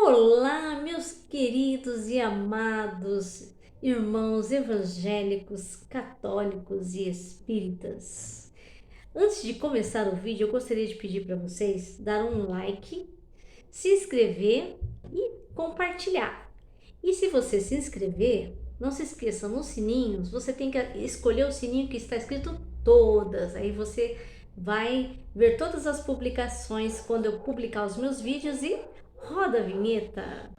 Olá, meus queridos e amados irmãos evangélicos, católicos e espíritas. Antes de começar o vídeo, eu gostaria de pedir para vocês dar um like, se inscrever e compartilhar. E se você se inscrever, não se esqueça, nos sininhos, você tem que escolher o sininho que está escrito todas. Aí você vai ver todas as publicações quando eu publicar os meus vídeos e roda a vinheta.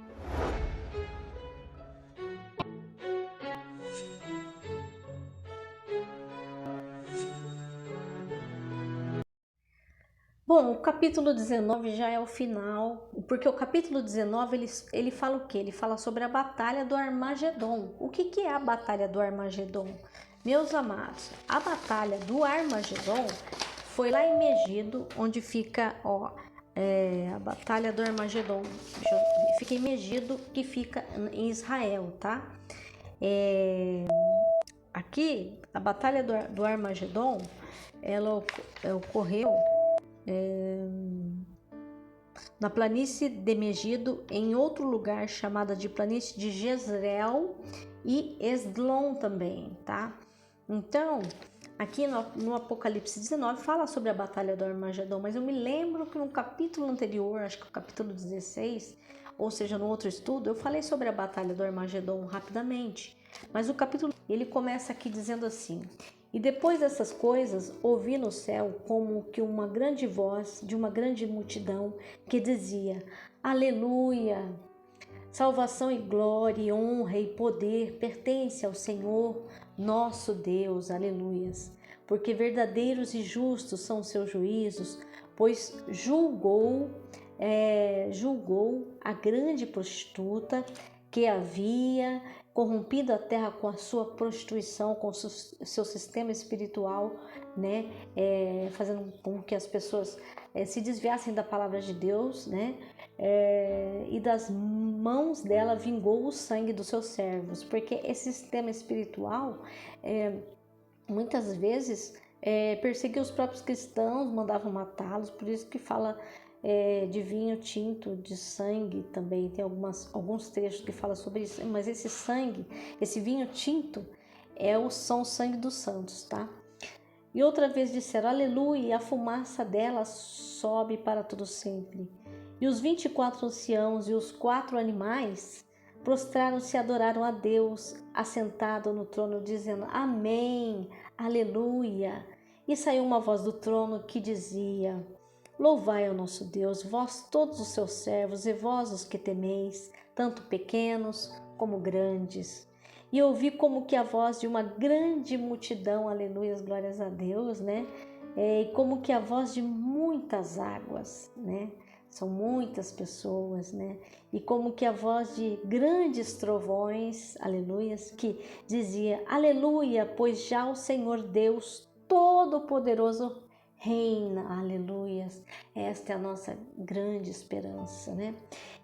Bom, o capítulo 19 já é o final, porque o capítulo 19 ele fala o quê? Ele fala sobre a batalha do Armagedon. O que é a batalha do Armagedon? Meus amados, a batalha do Armagedon foi lá em Megido, onde fica, a batalha do Armagedon. Fica em Megido, que fica em Israel, tá? Aqui, a batalha do Armagedon, ela ocorreu na planície de Megido, em outro lugar chamada de planície de Jezreel e Esdlon também, tá? Então, aqui no Apocalipse 19 fala sobre a batalha do Armagedon, mas eu me lembro que no capítulo anterior, acho que o capítulo 16, ou seja, no outro estudo, eu falei sobre a batalha do Armagedon rapidamente. Mas o capítulo, ele começa aqui dizendo assim: e depois dessas coisas, ouvi no céu como que uma grande voz de uma grande multidão que dizia: Aleluia! Salvação e glória, e honra e poder pertence ao Senhor, nosso Deus. Aleluias! Porque verdadeiros e justos são os seus juízos, pois julgou a grande prostituta que havia corrompido a terra com a sua prostituição, com o seu sistema espiritual, né? Fazendo com que as pessoas se desviassem da palavra de Deus, né? E das mãos dela vingou o sangue dos seus servos, porque esse sistema espiritual muitas vezes perseguia os próprios cristãos, mandavam matá-los, por isso que fala de vinho tinto, de sangue também. Tem alguns trechos que falam sobre isso, mas esse sangue, esse vinho tinto, são o sangue dos santos, tá? E outra vez disseram, aleluia, e a fumaça dela sobe para todo sempre. E os 24 anciãos e os 4 animais prostraram-se e adoraram a Deus, assentado no trono, dizendo, amém, aleluia. E saiu uma voz do trono que dizia, louvai ao nosso Deus, vós todos os seus servos, e vós os que temeis, tanto pequenos como grandes. E ouvi como que a voz de uma grande multidão, aleluia, glórias a Deus, né? E como que a voz de muitas águas, né? São muitas pessoas, né? E como que a voz de grandes trovões, aleluias, que dizia, aleluia, pois já o Senhor Deus Todo-Poderoso reina, aleluias. Esta é a nossa grande esperança, né?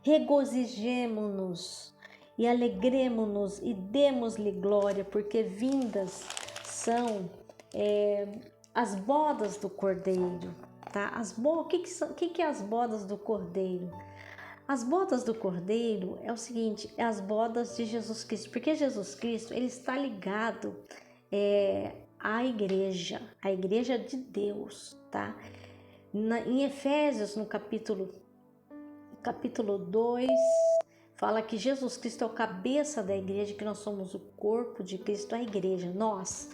Regozijemo-nos e alegremo-nos e demos-lhe glória, porque vindas são as bodas do Cordeiro, tá? O que é as bodas do Cordeiro? As bodas do Cordeiro é o seguinte, é as bodas de Jesus Cristo, porque Jesus Cristo, ele está ligado à igreja de Deus, tá? Em Efésios, no capítulo 2, fala que Jesus Cristo é o cabeça da igreja, que nós somos o corpo de Cristo, a igreja, nós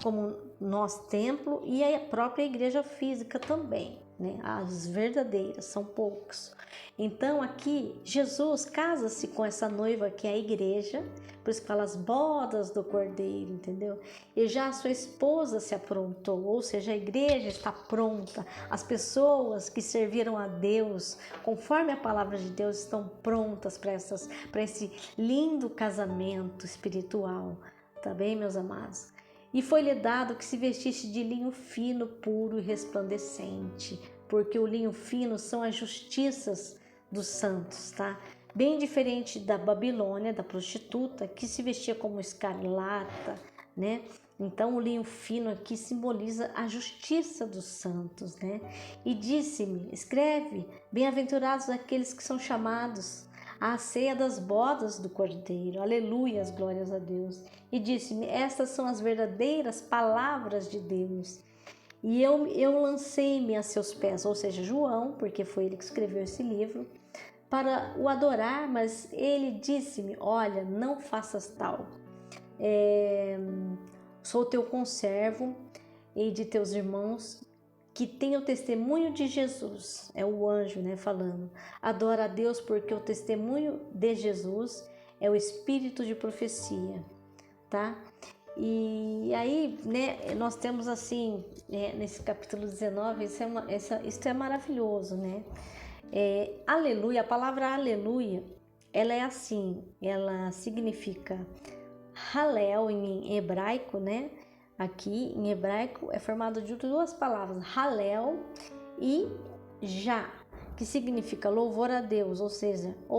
como nós templo, e a própria igreja física também, né? As verdadeiras, são poucos. Então aqui Jesus casa-se com essa noiva que é a igreja, por isso que fala as bodas do Cordeiro, entendeu? E já a sua esposa se aprontou, ou seja, a igreja está pronta, as pessoas que serviram a Deus, conforme a palavra de Deus, estão prontas para esse lindo casamento espiritual, tá bem, meus amados? E foi-lhe dado que se vestisse de linho fino, puro e resplandecente, porque o linho fino são as justiças dos santos, tá? Bem diferente da Babilônia, da prostituta, que se vestia como escarlata, né? Então o linho fino aqui simboliza a justiça dos santos, né? E disse-me, escreve, bem-aventurados aqueles que são chamados à ceia das bodas do Cordeiro. Aleluias, glórias a Deus. E disse-me: estas são as verdadeiras palavras de Deus. E eu lancei-me a seus pés, ou seja, João, porque foi ele que escreveu esse livro, para o adorar, mas ele disse-me: olha, não faças tal. Sou teu conservo e de teus irmãos que tem o testemunho de Jesus. É o anjo, né, falando. Adora a Deus porque o testemunho de Jesus é o espírito de profecia, tá? E aí, né, nós temos assim, nesse capítulo 19, isso é maravilhoso, né? Aleluia, a palavra aleluia, ela é assim, ela significa Halel em hebraico, né? Aqui em hebraico é formado de duas palavras, Halel e Já, que significa louvor a Deus, ou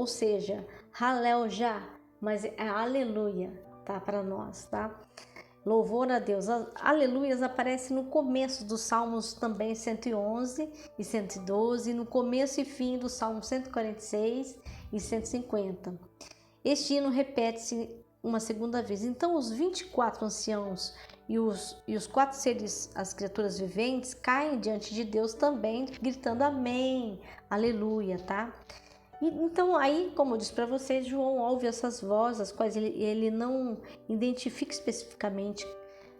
seja, Halel Já, mas é aleluia, tá? Para nós, tá? Louvor a Deus. Aleluias aparece no começo dos Salmos também 111 e 112, no começo e fim do Salmo 146 e 150. Este hino repete-se uma segunda vez. Então os 24 anciãos e os 4 seres, as criaturas viventes, caem diante de Deus também, gritando amém, aleluia, tá? Então aí, como eu disse para vocês, João ouve essas vozes, as quais ele não identifica especificamente,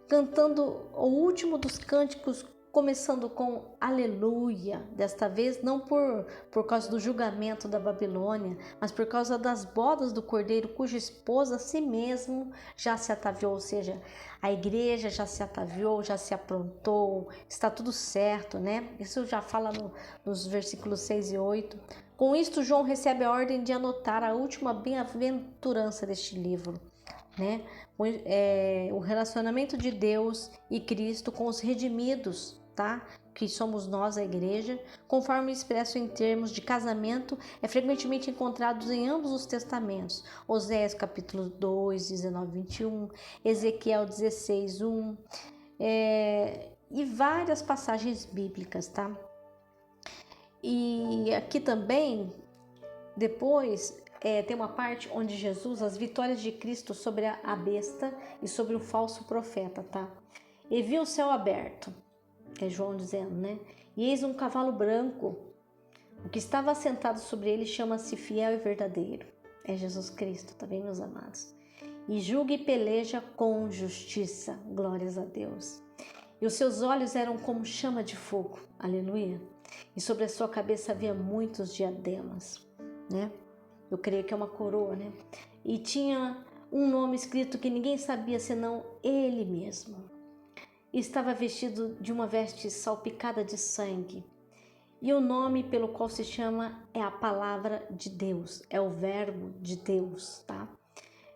cantando o último dos cânticos, começando com aleluia, desta vez não por causa do julgamento da Babilônia, mas por causa das bodas do Cordeiro, cuja esposa a si mesmo já se ataviou, ou seja, a igreja já se ataviou, já se aprontou, está tudo certo, né? Isso já fala nos versículos 6 e 8. Com isto, João recebe a ordem de anotar a última bem-aventurança deste livro, né? O relacionamento de Deus e Cristo com os redimidos, tá? Que somos nós, a igreja, conforme expresso em termos de casamento, é frequentemente encontrado em ambos os testamentos. Oséias capítulo 2, 19, 21, Ezequiel 16, 1, e várias passagens bíblicas, tá? E aqui também, depois, tem uma parte onde Jesus, as vitórias de Cristo sobre a besta e sobre o falso profeta, tá? E viu o céu aberto, é João dizendo, né? E eis um cavalo branco, o que estava assentado sobre ele chama-se Fiel e Verdadeiro, é Jesus Cristo, tá bem, meus amados? E julga e peleja com justiça, glórias a Deus. E os seus olhos eram como chama de fogo, aleluia. E sobre a sua cabeça havia muitos diademas, né? Eu creio que é uma coroa, né? E tinha um nome escrito que ninguém sabia senão ele mesmo. E estava vestido de uma veste salpicada de sangue. E o nome pelo qual se chama é a palavra de Deus, é o verbo de Deus, tá?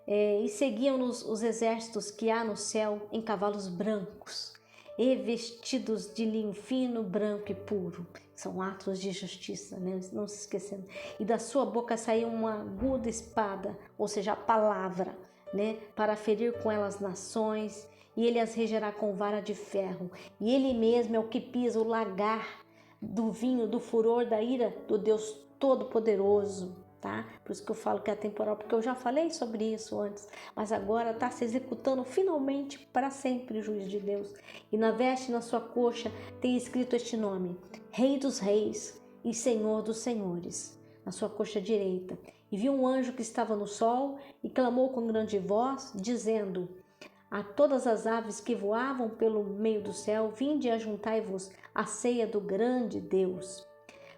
E seguiam-nos os exércitos que há no céu em cavalos brancos, e vestidos de linho fino, branco e puro. São atos de justiça, né? Não se esquecendo. E da sua boca saiu uma aguda espada, ou seja, a palavra, né? Para ferir com ela as nações, e ele as regerá com vara de ferro. E ele mesmo é o que pisa o lagar do vinho, do furor, da ira do Deus Todo-Poderoso, tá? Por isso que eu falo que é atemporal, porque eu já falei sobre isso antes, mas agora está se executando finalmente para sempre o juízo de Deus. E na veste, na sua coxa, tem escrito este nome: Rei dos Reis e Senhor dos Senhores, na sua coxa direita. E viu um anjo que estava no sol e clamou com grande voz, dizendo a todas as aves que voavam pelo meio do céu: vinde e ajuntai-vos à ceia do grande Deus,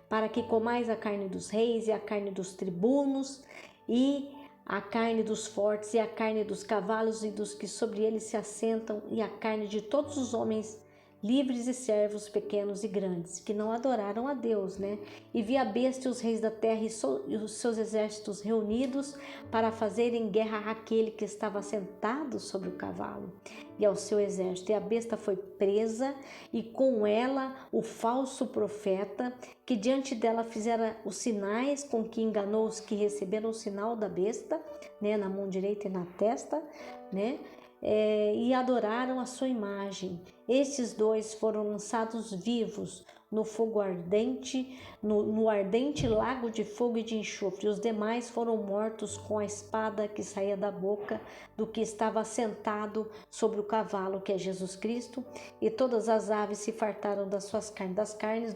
para que comais a carne dos reis e a carne dos tribunos e a carne dos fortes e a carne dos cavalos e dos que sobre eles se assentam e a carne de todos os homens livres e servos pequenos e grandes, que não adoraram a Deus, né? E vi a besta e os reis da terra e os seus exércitos reunidos para fazerem guerra àquele que estava sentado sobre o cavalo e ao seu exército. E a besta foi presa, e com ela o falso profeta, que diante dela fizera os sinais com que enganou os que receberam o sinal da besta, né? Na mão direita e na testa, né? E adoraram a sua imagem Estes dois foram lançados vivos no fogo ardente, no ardente lago de fogo e de enxofre. Os demais foram mortos com a espada que saía da boca do que estava sentado sobre o cavalo, que é Jesus Cristo, e todas as aves se fartaram das suas carnes, das carnes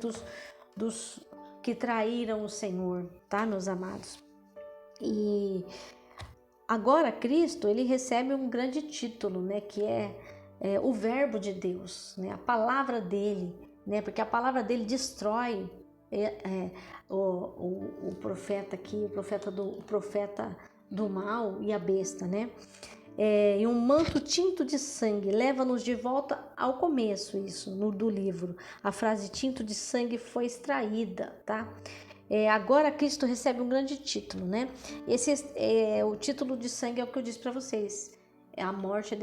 dos que traíram o Senhor, tá, meus amados? E agora Cristo, ele recebe um grande título, né, que é o Verbo de Deus, né, a palavra dele, né, porque a palavra dele destrói o profeta aqui, o profeta do mal e a besta, né? E um manto tinto de sangue leva-nos de volta ao começo, isso, do livro. A frase tinto de sangue foi extraída, tá? Agora Cristo recebe um grande título, né? O título de sangue é o que eu disse para vocês. É a morte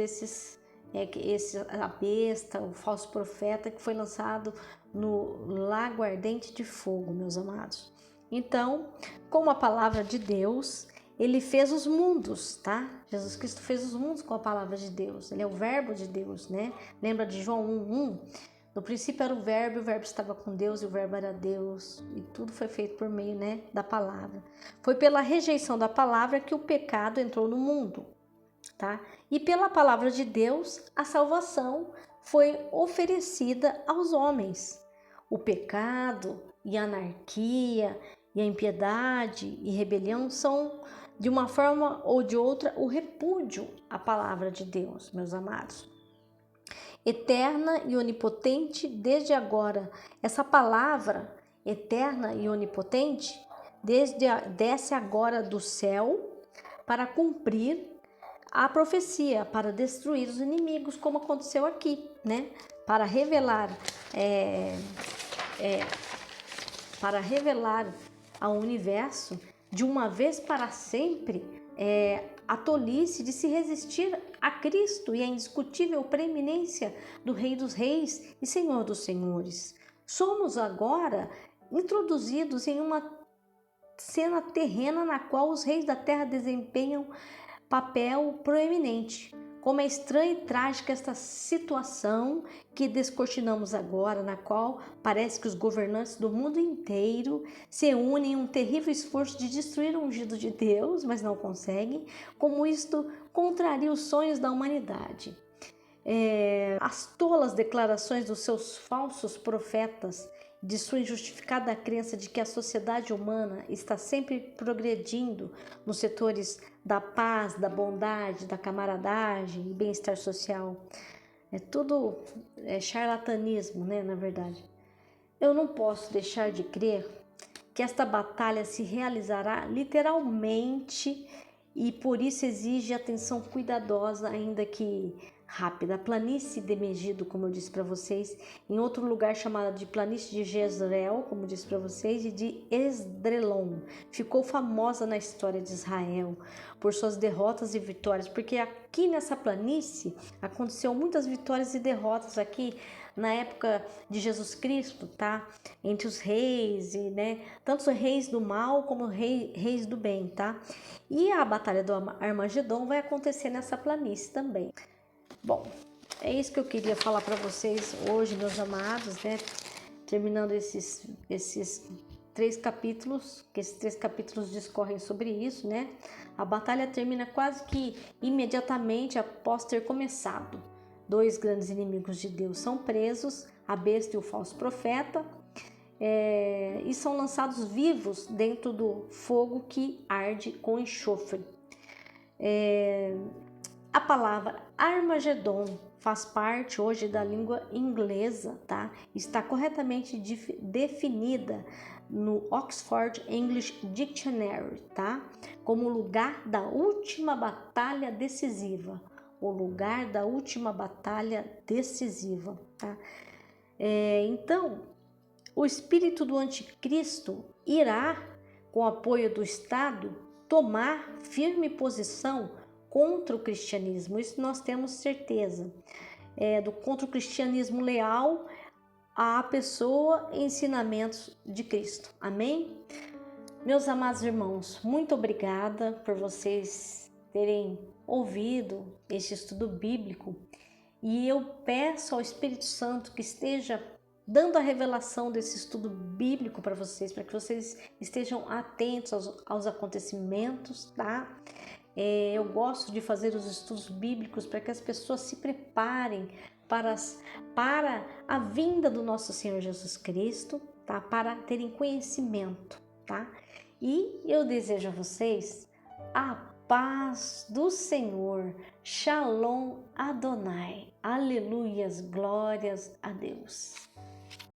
a besta, o falso profeta que foi lançado no lago ardente de fogo, meus amados. Então, como a palavra de Deus, ele fez os mundos, tá? Jesus Cristo fez os mundos com a palavra de Deus. Ele é o Verbo de Deus, né? Lembra de João 1:1? No princípio era o Verbo estava com Deus e o Verbo era Deus. E tudo foi feito por meio, né, da palavra. Foi pela rejeição da palavra que o pecado entrou no mundo, tá? E pela palavra de Deus, a salvação foi oferecida aos homens. O pecado e a anarquia e a impiedade e rebelião são, de uma forma ou de outra, o repúdio à palavra de Deus, meus amados. Eterna e onipotente, desde agora, essa palavra eterna e onipotente desce agora do céu para cumprir a profecia, para destruir os inimigos, como aconteceu aqui, né? Para revelar ao universo, de uma vez para sempre, a tolice de se resistir a Cristo e a indiscutível preeminência do Rei dos Reis e Senhor dos Senhores. Somos agora introduzidos em uma cena terrena na qual os reis da terra desempenham papel proeminente. Como é estranha e trágica esta situação que descortinamos agora, na qual parece que os governantes do mundo inteiro se unem em um terrível esforço de destruir o ungido de Deus, mas não conseguem, como isto contraria os sonhos da humanidade. As tolas declarações dos seus falsos profetas, de sua injustificada crença de que a sociedade humana está sempre progredindo nos setores da paz, da bondade, da camaradagem e bem-estar social. Tudo charlatanismo, né, na verdade. Eu não posso deixar de crer que esta batalha se realizará literalmente e por isso exige atenção cuidadosa, ainda que rápida. A planície de Megido, como eu disse para vocês, em outro lugar chamado de planície de Jezreel, como eu disse para vocês, e de Esdrelon, ficou famosa na história de Israel por suas derrotas e vitórias, porque aqui nessa planície aconteceu muitas vitórias e derrotas aqui na época de Jesus Cristo, tá? Entre os reis, né? Tanto os reis do mal como os reis do bem, tá? E a batalha do Armagedon vai acontecer nessa planície também. Bom, é isso que eu queria falar para vocês hoje, meus amados, né? Terminando esses 3 capítulos, que esses 3 capítulos discorrem sobre isso, né? A batalha termina quase que imediatamente após ter começado. 2 grandes inimigos de Deus são presos, a besta e o falso profeta, e são lançados vivos dentro do fogo que arde com enxofre. A palavra Armagedon faz parte hoje da língua inglesa, tá? Está corretamente definida no Oxford English Dictionary, tá? Como lugar da última batalha decisiva. O lugar da última batalha decisiva, tá? Então, o espírito do anticristo irá, com o apoio do Estado, tomar firme posição contra o cristianismo. Isso nós temos certeza. Contra o cristianismo leal à pessoa e ensinamentos de Cristo. Amém? Meus amados irmãos, muito obrigada por vocês terem ouvido este estudo bíblico E eu peço ao Espírito Santo que esteja dando a revelação desse estudo bíblico para vocês, para que vocês estejam atentos aos acontecimentos, tá? Eu gosto de fazer os estudos bíblicos para que as pessoas se preparem para a vinda do nosso Senhor Jesus Cristo, tá? Para terem conhecimento, tá? E eu desejo a vocês a paz do Senhor. Shalom Adonai. Aleluias, glórias a Deus.